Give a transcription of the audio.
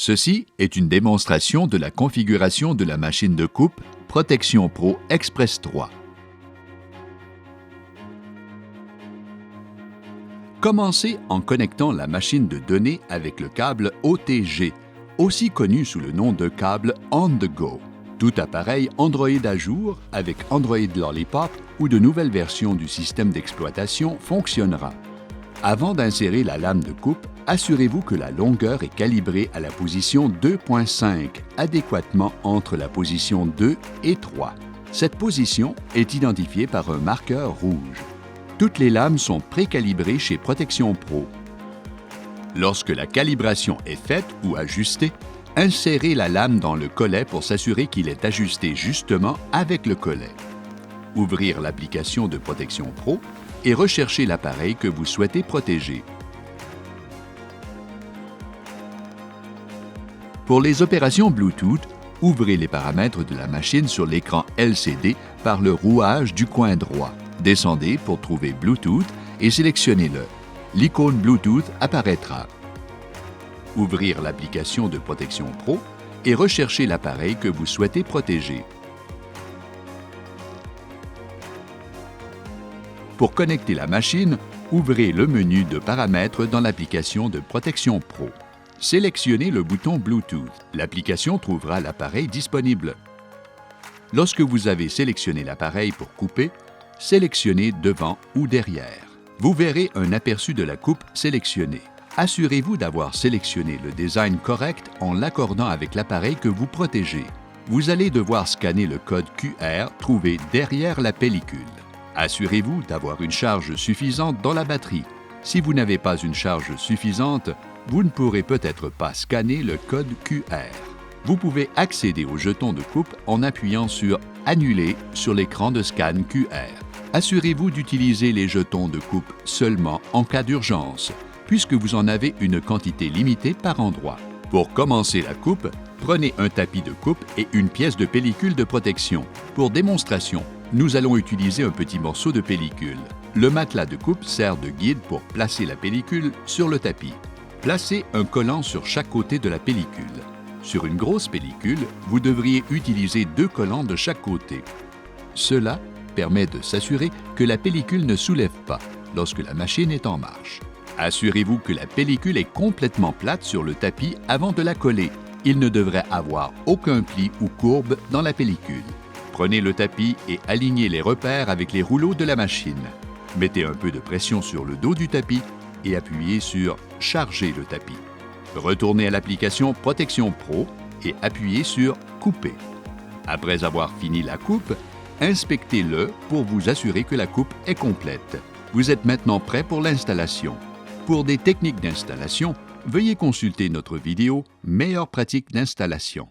Ceci est une démonstration de la configuration de la machine de coupe Protection Pro Express 3. Commencez en connectant la machine de données avec le câble OTG, aussi connu sous le nom de câble On the Go. Tout appareil Android à jour, avec Android Lollipop ou de nouvelles versions du système d'exploitation fonctionnera. Avant d'insérer la lame de coupe, assurez-vous que la longueur est calibrée à la position 2.5, adéquatement entre la position 2 et 3. Cette position est identifiée par un marqueur rouge. Toutes les lames sont précalibrées chez Protection Pro. Lorsque la calibration est faite ou ajustée, insérez la lame dans le collet pour s'assurer qu'il est ajusté justement avec le collet. Ouvrir l'application de Protection Pro et recherchez l'appareil que vous souhaitez protéger. Pour les opérations Bluetooth, ouvrez les paramètres de la machine sur l'écran LCD par le rouage du coin droit. Descendez pour trouver Bluetooth et sélectionnez-le. L'icône Bluetooth apparaîtra. Ouvrir l'application de Protection Pro et recherchez l'appareil que vous souhaitez protéger. Pour connecter la machine, ouvrez le menu de paramètres dans l'application de Protection Pro. Sélectionnez le bouton Bluetooth. L'application trouvera l'appareil disponible. Lorsque vous avez sélectionné l'appareil pour couper, sélectionnez devant ou derrière. Vous verrez un aperçu de la coupe sélectionnée. Assurez-vous d'avoir sélectionné le design correct en l'accordant avec l'appareil que vous protégez. Vous allez devoir scanner le code QR trouvé derrière la pellicule. Assurez-vous d'avoir une charge suffisante dans la batterie. Si vous n'avez pas une charge suffisante, vous ne pourrez peut-être pas scanner le code QR. Vous pouvez accéder au jeton de coupe en appuyant sur « Annuler » sur l'écran de scan QR. Assurez-vous d'utiliser les jetons de coupe seulement en cas d'urgence, puisque vous en avez une quantité limitée par endroit. Pour commencer la coupe, prenez un tapis de coupe et une pièce de pellicule de protection. Pour démonstration, nous allons utiliser un petit morceau de pellicule. Le matelas de coupe sert de guide pour placer la pellicule sur le tapis. Placez un collant sur chaque côté de la pellicule. Sur une grosse pellicule, vous devriez utiliser 2 collants de chaque côté. Cela permet de s'assurer que la pellicule ne soulève pas lorsque la machine est en marche. Assurez-vous que la pellicule est complètement plate sur le tapis avant de la coller. Il ne devrait avoir aucun pli ou courbe dans la pellicule. Prenez le tapis et alignez les repères avec les rouleaux de la machine. Mettez un peu de pression sur le dos du tapis et appuyez sur « Charger le tapis ». Retournez à l'application Protection Pro et appuyez sur « Couper ». Après avoir fini la coupe, inspectez-le pour vous assurer que la coupe est complète. Vous êtes maintenant prêt pour l'installation. Pour des techniques d'installation, veuillez consulter notre vidéo « Meilleures pratiques d'installation ».